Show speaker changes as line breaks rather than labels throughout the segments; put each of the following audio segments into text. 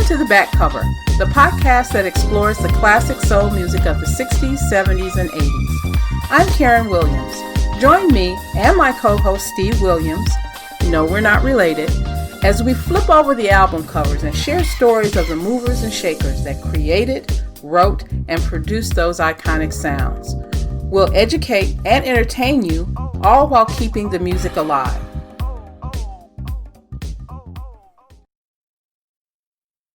to The Back Cover, the podcast that explores the classic soul music of the 60s, 70s, and 80s. I'm Karen Williams. Join me and my co-host Steve Williams, no, we're not related, as we flip over the album covers and share stories of the movers and shakers that created, wrote, and produced those iconic sounds. We'll educate and entertain you, all while keeping the music alive.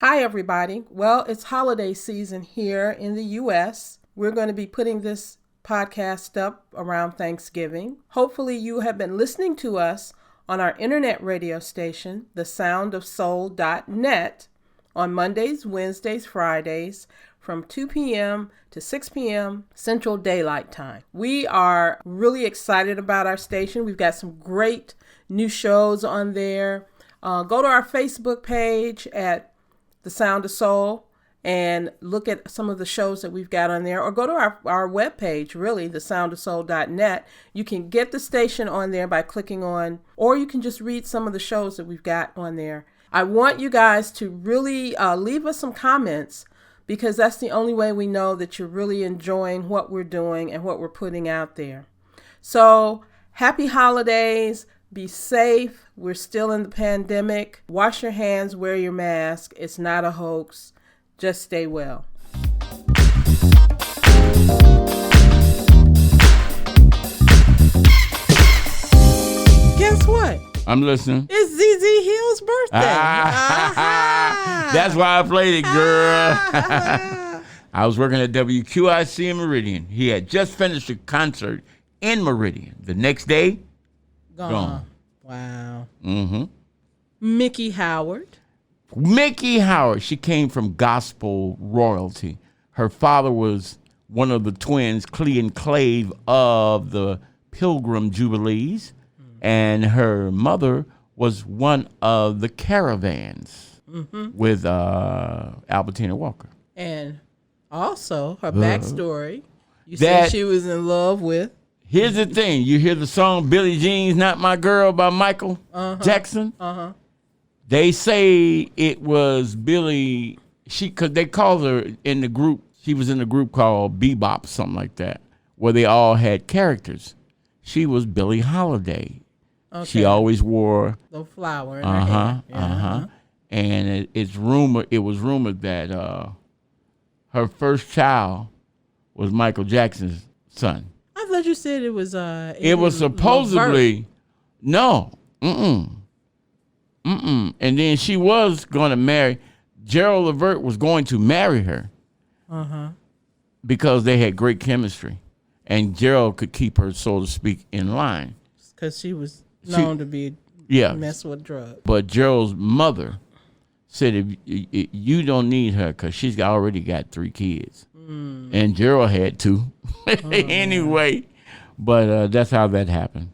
Hi, everybody. Well, it's holiday season here in the U.S. We're going to be putting this podcast up around Thanksgiving. Hopefully, you have been listening to us on our internet radio station, thesoundofsoul.net, on Mondays, Wednesdays, Fridays, from 2 p.m. to 6 p.m. Central Daylight Time. We are really excited about our station. We've got some great new shows on there. Go to our Facebook page at The Sound of Soul and look at some of the shows that we've got on there, or go to our webpage, really, thesoundofsoul.net. You can get the station on there by clicking on, or you can just read some of the shows that we've got on there. I want you guys to really leave us some comments, because that's the only way we know that you're really enjoying what we're doing and what we're putting out there. So, happy holidays. Be safe. We're still in the pandemic. Wash your hands, wear your mask. It's not a hoax. Just stay well. Guess what?
I'm listening.
It's ZZ Hill's birthday.
That's why I played it, girl. I was working at WQIC in Meridian. He had just finished a concert in Meridian. The next day, gone.
Wow.
Mm-hmm.
Mickey Howard.
She came from gospel royalty. Her father was one of the twins, Clee and Clave, of the Pilgrim Jubilees, and her mother was one of the Caravans with Albertina Walker.
And also, her backstory, you said she was in love with.
Here's the thing. You hear the song Billie Jean's Not My Girl by Michael Jackson? They say it was Billie, because they called her in the group, she was in a group called Bebop, something like that, where they all had characters. She was Billie Holiday. Okay. She always wore
the flower in her hair.
And it was rumored that her first child was Michael Jackson's son.
I thought you said it was
it was supposedly no. And then she was going to marry, Gerald Levert was going to marry her because they had great chemistry. And Gerald could keep her, so to speak, in line.
Because she was known to be mess with drugs.
But Gerald's mother said, if you don't need her because she's already got 3 kids. And Gerald had 2 anyway. But that's how that happened.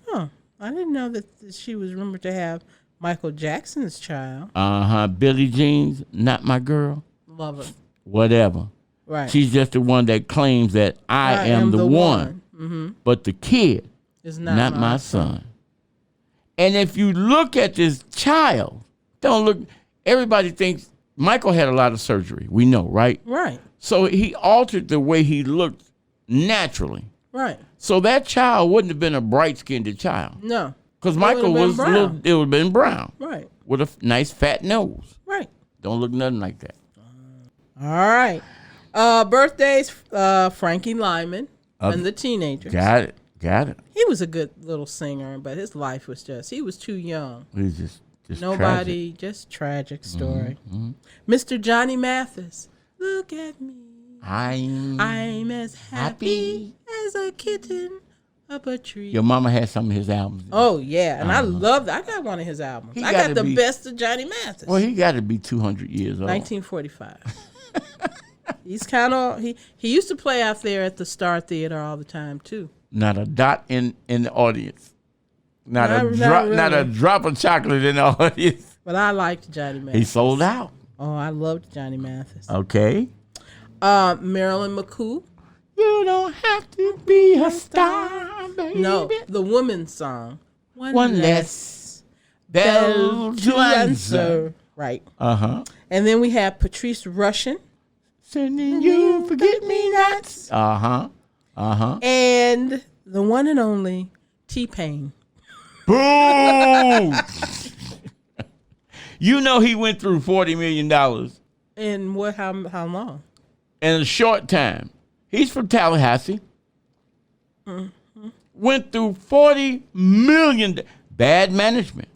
Huh. I didn't know that she was rumored to have Michael Jackson's child.
Billie Jean's Not My Girl.
Love her.
Whatever.
Right.
She's just the one that claims that I am the one. But the kid is not my son. And if you look at this child, everybody thinks Michael had a lot of surgery. We know, right?
Right.
So he altered the way he looked naturally.
Right.
So that child wouldn't have been a bright-skinned child.
No.
Because Michael was it would have been brown.
Right.
With a nice fat nose.
Right.
Don't look nothing like that.
All right. Birthdays, Frankie Lyman and the Teenagers.
Got it.
He was a good little singer, but his life was he was too young.
He's just
nobody, tragic. Just tragic story. Mr. Johnny Mathis, look at me. I'm as happy as a kitten up a tree.
Your mama had some of his albums.
Oh, yeah. And I love that. I got one of his albums. I got the best of Johnny Mathis.
Well, he got to be 200 years old.
1945. He's kind of, he used to play out there at the Star Theater all the time, too.
Not a dot in the audience. Not a drop of chocolate in the audience.
But I liked Johnny Mathis.
He sold out.
Oh, I loved Johnny Mathis.
Okay.
Marilyn McCoo.
You don't have to be a star, baby.
No, the woman's song.
One less bell to answer
Right.
Uh-huh.
And then we have Patrice Rushen.
Sending you forget-me-nots. Uh-huh. Uh-huh.
And the one and only T-Pain.
Boom! You know he went through $40 million.
In what? How long?
In a short time. He's from Tallahassee. Mm-hmm. Went through $40 million. Bad management.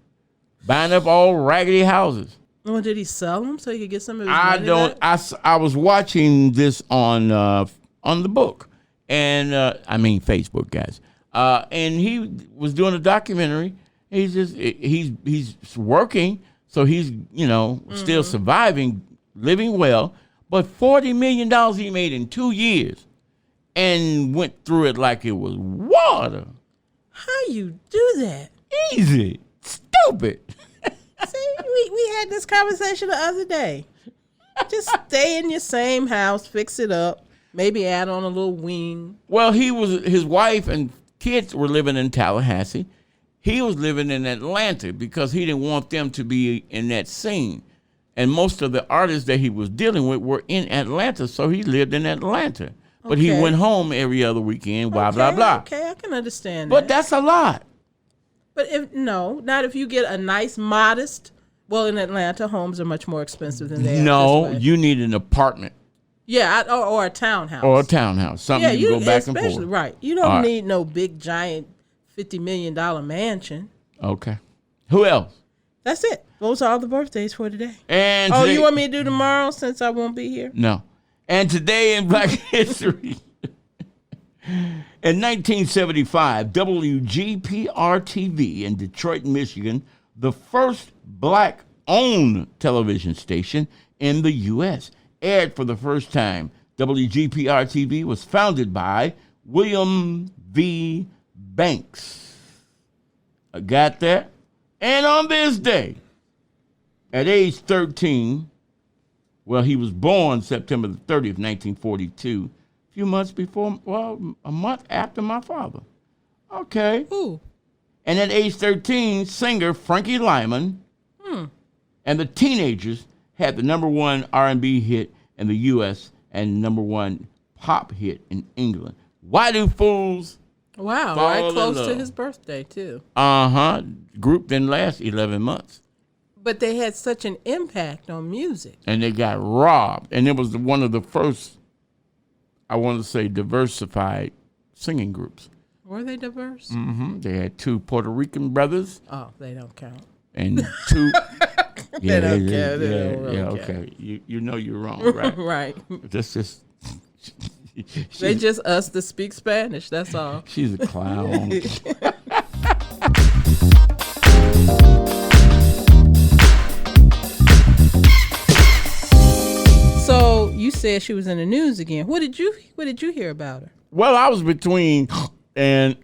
Buying up all raggedy houses.
Well, did he sell them so he could get some of his money back?
I was watching this on the book. And, Facebook, guys. And he was doing a documentary. He's working, so he's, still surviving, living well. But $40 million he made in 2 years and went through it like it was water.
How you do that?
Easy. Stupid.
See, we had this conversation the other day. Just stay in your same house, fix it up, maybe add on a little wing.
Well, his wife and kids were living in Tallahassee. He was living in Atlanta because he didn't want them to be in that scene. And most of the artists that he was dealing with were in Atlanta, so he lived in Atlanta. But he went home every other weekend, blah, blah, blah.
Okay, I can understand that.
But that's a lot.
But not if you get a nice, modest. Well, in Atlanta, homes are much more expensive than they are.
No, you need an apartment.
Yeah, or a townhouse.
Or a townhouse. Something you can go back and forth.
Right. You don't need no big, giant $50 million mansion.
Okay. Who else?
That's it. Those are all the birthdays for today.
And
today, you want me to do tomorrow since I won't be here?
No. And today in Black History. In 1975, WGPR-TV in Detroit, Michigan, the first black-owned television station in the U.S., aired for the first time. WGPR-TV was founded by William V. Banks. I got that? And on this day, at age 13, well, he was born September the 30th, 1942. A few months before, a month after my father. Okay.
Ooh.
And at age 13, singer Frankie Lyman and the Teenagers had the #1 R&B hit in the U.S. and #1 pop hit in England. Why Do Fools
Wow,
Fall
right
in
close
Love?
to his birthday, too.
Uh-huh. Group didn't last 11 months.
But they had such an impact on music.
And they got robbed. And it was one of the first, I want to say, diversified singing groups.
Were they diverse?
Mm-hmm. They had 2 Puerto Rican brothers.
Oh, they don't count.
And 2...
They don't care. They don't really
yeah,
care.
okay. You know you're wrong, right?
Right.
That's just...
They just us that speak Spanish, that's all.
She's a clown.
So you said she was in the news again. What did you hear about her?
Well, I was between, and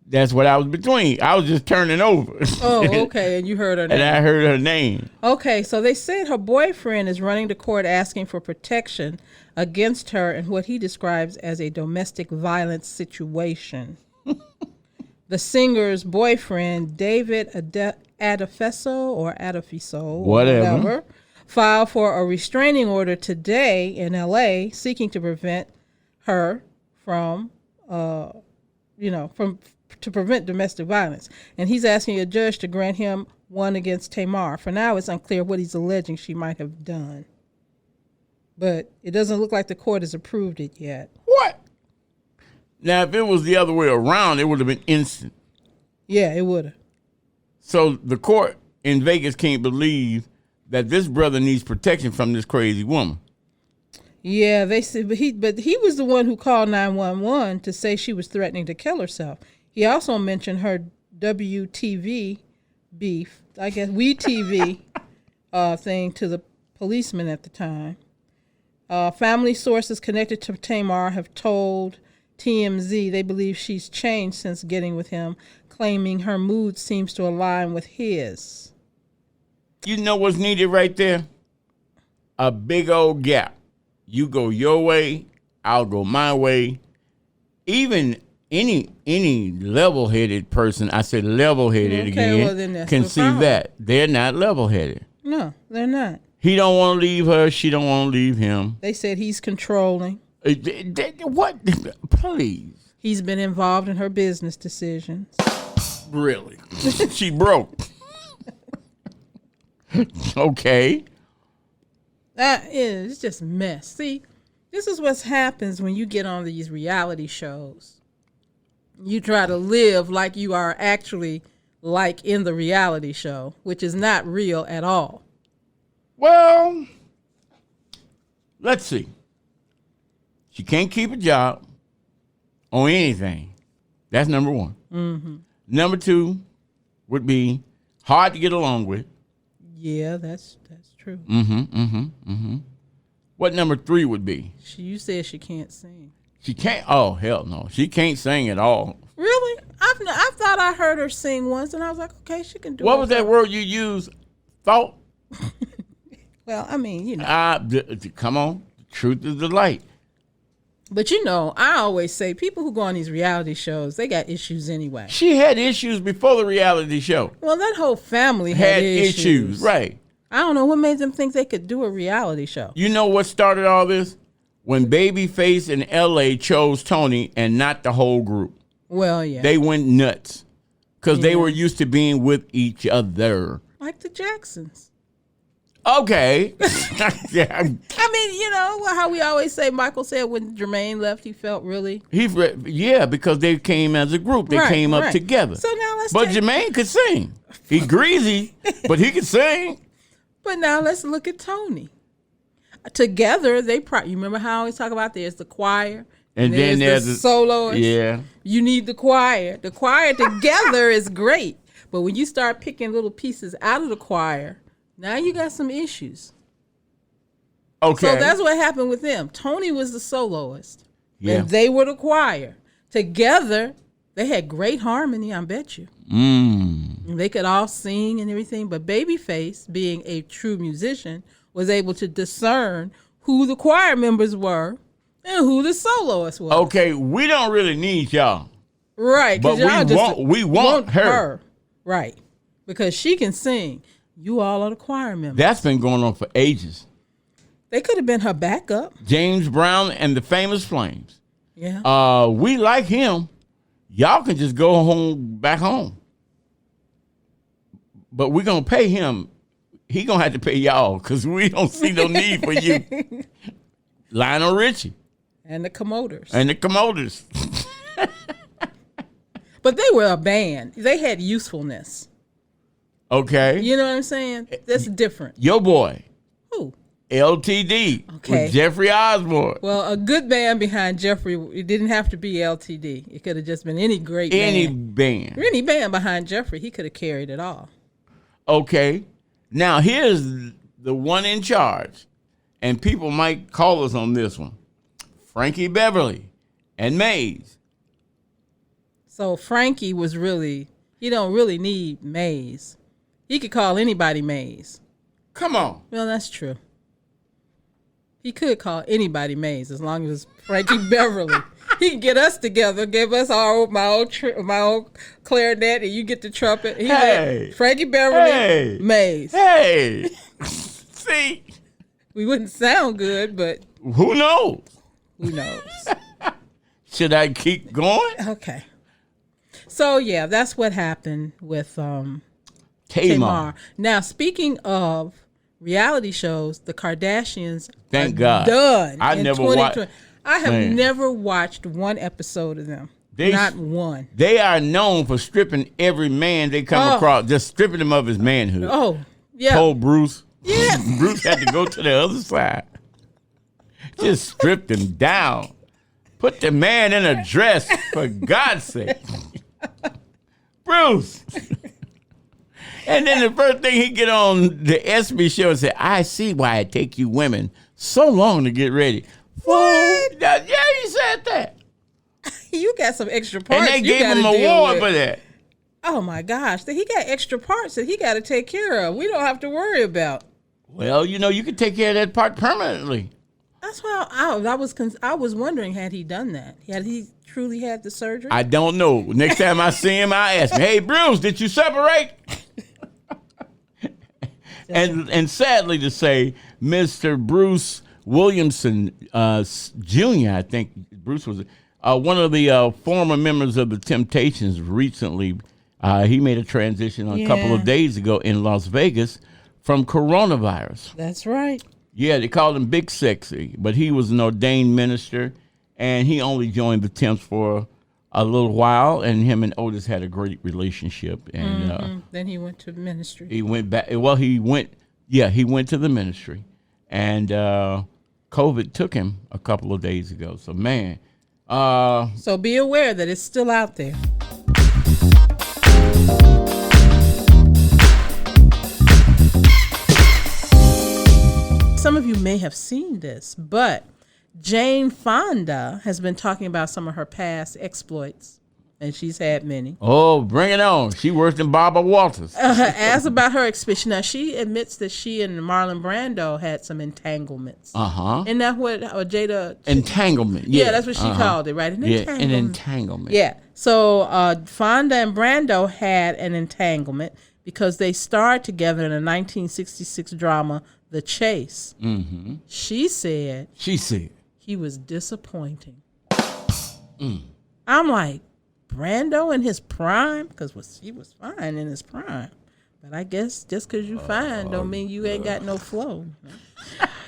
that's what I was between. I was just turning over.
Oh, okay, and you heard her name.
And I heard her name.
Okay, so they said her boyfriend is running to court asking for protection against her in what he describes as a domestic violence situation. The singer's boyfriend, David Adefeso, whatever, filed for a restraining order today in L.A. seeking to prevent her to prevent domestic violence. And he's asking a judge to grant him one against Tamar. For now, it's unclear what he's alleging she might have done. But it doesn't look like the court has approved it yet.
What? Now, if it was the other way around, it would have been instant.
Yeah, it would have. So
the court in Vegas can't believe that this brother needs protection from this crazy woman.
Yeah, they said, but he was the one who called 911 to say she was threatening to kill herself. He also mentioned her WTV beef, I guess WeTV thing to the policeman at the time. Family sources connected to Tamar have told TMZ they believe she's changed since getting with him, claiming her mood seems to align with his.
You know what's needed right there? A big old gap. You go your way, I'll go my way. Even any level-headed person, I said level-headed again,
well, then that's
can
the
see
problem.
that. They're not level-headed.
No, they're not.
He don't want to leave her. She don't want to leave him.
They said he's controlling.
What? Please.
He's been involved in her business decisions.
Really? She broke. Okay.
It's just mess. See, this is what happens when you get on these reality shows. You try to live like you are actually like in the reality show, which is not real at all.
Well, let's see. She can't keep a job on anything. That's number one.
Mm-hmm.
Number two would be hard to get along with.
Yeah, that's true.
What number three would be?
You said she can't sing.
She can't. Oh, hell no. She can't sing at all.
Really? I thought I heard her sing once, and I was like, okay, she can do it.
What was that word you used? Thought?
Well, I mean, you know.
Come on. The truth is the light.
But you know, I always say people who go on these reality shows, they got issues anyway.
She had issues before the reality show.
Well, that whole family had issues.
Right.
I don't know what made them think they could do a reality show.
You know what started all this? When Babyface in L.A. chose Tony and not the whole group.
Well, yeah.
They went nuts because they were used to being with each other.
Like the Jacksons.
Okay. Yeah.
I mean, you know, how we always say, Michael said when Jermaine left, he felt really...
Yeah, because they came as a group. They came up together.
So now
But Jermaine could sing. He greasy, but he could sing.
But now let's look at Tony. Together, you remember how I always talk about there's the choir,
and then there's
the soloist.
Yeah.
You need the choir. The choir together is great. But when you start picking little pieces out of the choir, now you got some issues.
Okay.
So that's what happened with them. Tony was the soloist.
Yeah.
And they were the choir. Together, they had great harmony, I bet you. They could all sing and everything. But Babyface, being a true musician, was able to discern who the choir members were and who the soloist was.
Okay, we don't really need y'all.
Right.
But we want her.
Right. Because she can sing. You all are the choir members.
That's been going on for ages.
They could have been her backup.
James Brown and the Famous Flames.
Yeah.
We like him. Y'all can just go back home. But we're going to pay him. He going to have to pay y'all because we don't see no need for you. Lionel Richie.
And the Commoders. But they were a band. They had usefulness.
Okay.
You know what I'm saying? That's different.
Your boy.
Who?
LTD.
Okay.
With Jeffrey Osborne.
Well, a good band behind Jeffrey, it didn't have to be LTD. It could have just been any great band. Any band behind Jeffrey, he could have carried it all.
Okay. Now, here's the one in charge, and people might call us on this one. Frankie Beverly and Maze.
So Frankie was he don't really need Maze. He could call anybody Maze.
Come on.
Well, that's true. He could call anybody Maze as long as it's Frankie Beverly. He can get us together, give us my old clarinet, and you get the trumpet. Frankie Beverly, Maze.
Hey, see,
we wouldn't sound good, but
who knows?
Who knows?
Should I keep going?
Okay. So yeah, that's what happened with
Tamar.
Now, speaking of reality shows, the Kardashians
Thank God.
Done.
I never watched.
I have never watched one episode of them. Not one.
They are known for stripping every man they come across, just stripping him of his manhood.
Oh, yeah.
Told Bruce.
Yeah.
Bruce had to go to the other side. Just stripped him down. Put the man in a dress, for God's sake. Bruce. And then the first thing he get on the ESPY show and say, I see why it take you women so long to get ready.
What?
Yeah, he said that.
You got some extra parts.
And they gave him an award for that.
Oh my gosh. He got extra parts that he got to take care of. We don't have to worry about.
Well, you can take care of that part permanently.
That's why I was wondering, had he done that? Had he truly had the surgery?
I don't know. Next time I see him, I ask him, "Hey, Bruce, did you separate?" and sadly to say, Mr. Bruce Williamson Jr., I think Bruce was one of the former members of the Temptations recently. He made a transition a couple of days ago in Las Vegas from coronavirus.
That's right.
Yeah, they called him Big Sexy, but he was an ordained minister, and he only joined the Temps for a little while, and him and Otis had a great relationship. And
then he went to ministry.
He went back. Well, he went to the ministry, and COVID took him a couple of days ago. So, man.
So be aware that it's still out there. Some of you may have seen this, but Jane Fonda has been talking about some of her past exploits, and she's had many.
Oh, bring it on. She worse than Barbara Walters.
As about her experience. Now, she admits that she and Marlon Brando had some entanglements. Isn't that what Jada...
Entanglement,
yeah. Yeah, that's what she called it, right? An
entanglement.
Yeah. So Fonda and Brando had an entanglement because they starred together in a 1966 drama, The Chase. Mm-hmm. She said he was disappointing. I'm like, Brando in his prime? Because he was fine in his prime. But I guess just because you fine don't mean you ain't got no flow.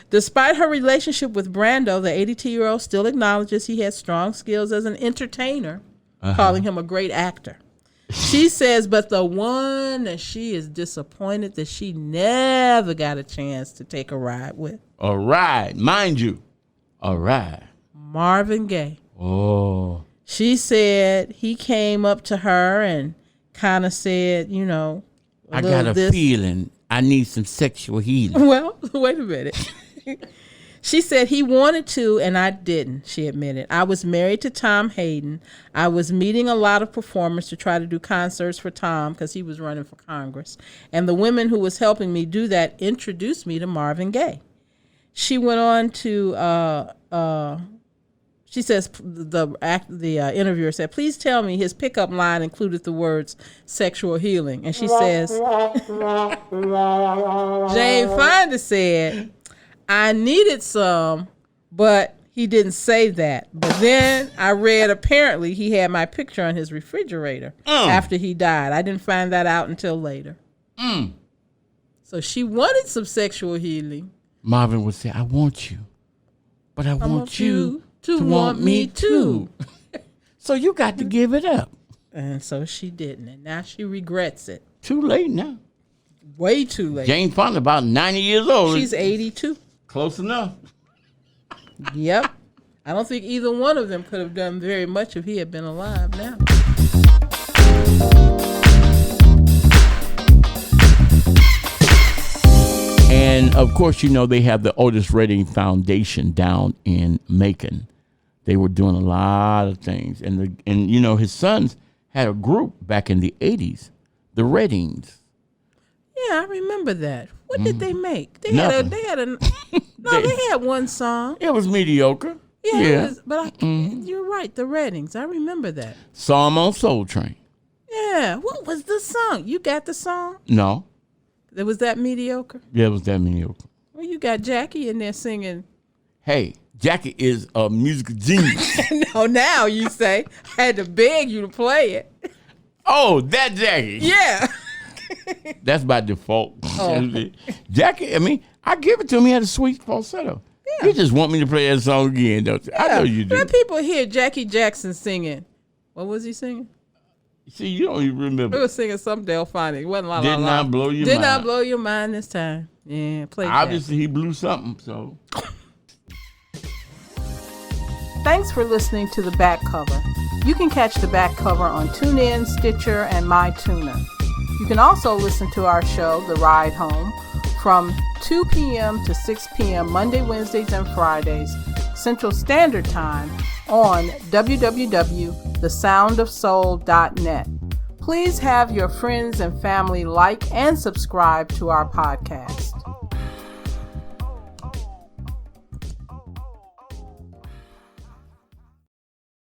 Despite her relationship with Brando, the 82-year-old still acknowledges he had strong skills as an entertainer, calling him a great actor. She says, but the one that she is disappointed that she never got a chance to take a ride with.
A ride, mind you. A ride.
Marvin Gaye.
Oh.
She said he came up to her and kind of said,
I got a feeling I need some sexual healing.
Well, wait a minute. She said he wanted to, and I didn't, she admitted. I was married to Tom Hayden. I was meeting a lot of performers to try to do concerts for Tom because he was running for Congress. And the women who was helping me do that introduced me to Marvin Gaye. She went on to, she says, the interviewer said, please tell me his pickup line included the words sexual healing. And she says, Jane Fonda said, I needed some, but he didn't say that. But then I read apparently he had my picture on his refrigerator after he died. I didn't find that out until later. So she wanted some sexual healing.
Marvin would say, I want you, but I want you to want me too. So you got to give it up.
And so she didn't. And now she regrets it.
Too late now.
Way too late.
Jane Fonda about 90 years old.
She's 82. Close
enough.
Yep. I don't think either one of them could have done very much if he had been alive now.
And of course, they have the Otis Redding Foundation down in Macon. They were doing a lot of things. And his sons had a group back in the 80s, the Reddings.
Yeah, I remember that. What did they make? They
Nothing.
They had one song.
It was mediocre.
Yeah. It was, but you're right, the Reddings. I remember that.
Saw 'em on Soul Train.
Yeah. What was the song? You got the song?
No.
It was that mediocre?
Yeah, it was that mediocre.
Well, you got Jackie in there singing.
Hey, Jackie is a musical genius.
No, now you say. I had to beg you to play it.
Oh, that Jackie.
Yeah.
That's by default. Oh. Jackie, I give it to him. He had a sweet falsetto. Yeah. You just want me to play that song again, don't you? Yeah. I know you do.
When people hear Jackie Jackson singing, what was he singing?
See, you don't even remember.
He was singing some Delphonic. It wasn't
Did not blow your mind.
Did not blow your mind this time. Yeah, play that.
Obviously, he blew something, so.
Thanks for listening to The Back Cover. You can catch The Back Cover on TuneIn, Stitcher, and MyTuner. You can also listen to our show, The Ride Home, from 2 p.m. to 6 p.m. Monday, Wednesdays, and Fridays, Central Standard Time on www.thesoundofsoul.net. Please have your friends and family like and subscribe to our podcast.